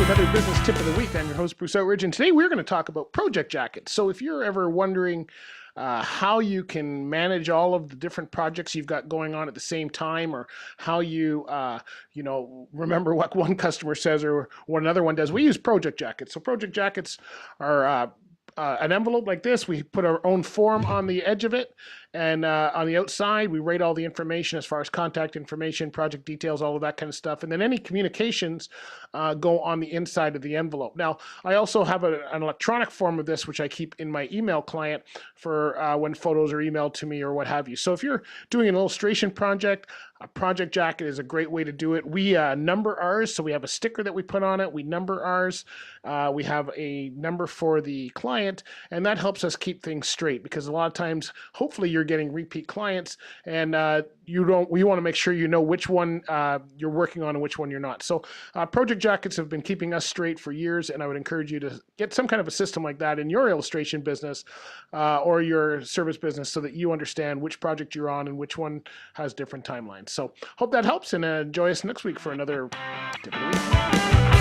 another business tip of the week. I'm your host, Bruce Outridge, and today we're going to talk about project jackets. So if you're ever wondering how you can manage all of the different projects you've got going on at the same time, or how remember what one customer says or what another one does, we use project jackets. So project jackets are an envelope like this. We put our own form on the edge of it, and on the outside, we write all the information as far as contact information, project details, all of that kind of stuff. And then any communications go on the inside of the envelope. Now, I also have an electronic form of this, which I keep in my email client for when photos are emailed to me or what have you. So if you're doing an illustration project, a project jacket is a great way to do it. We number ours, so we have a sticker that we put on it. We number ours. We have a number for the client, and that helps us keep things straight, because a lot of times, hopefully, you're getting repeat clients, and we want to make sure you know which one you're working on and which one you're not. So project jackets have been keeping us straight for years, and I would encourage you to get some kind of a system like that in your illustration business or your service business, so that you understand which project you're on and which one has different timelines. So hope that helps, and join us next week for another tip of the week.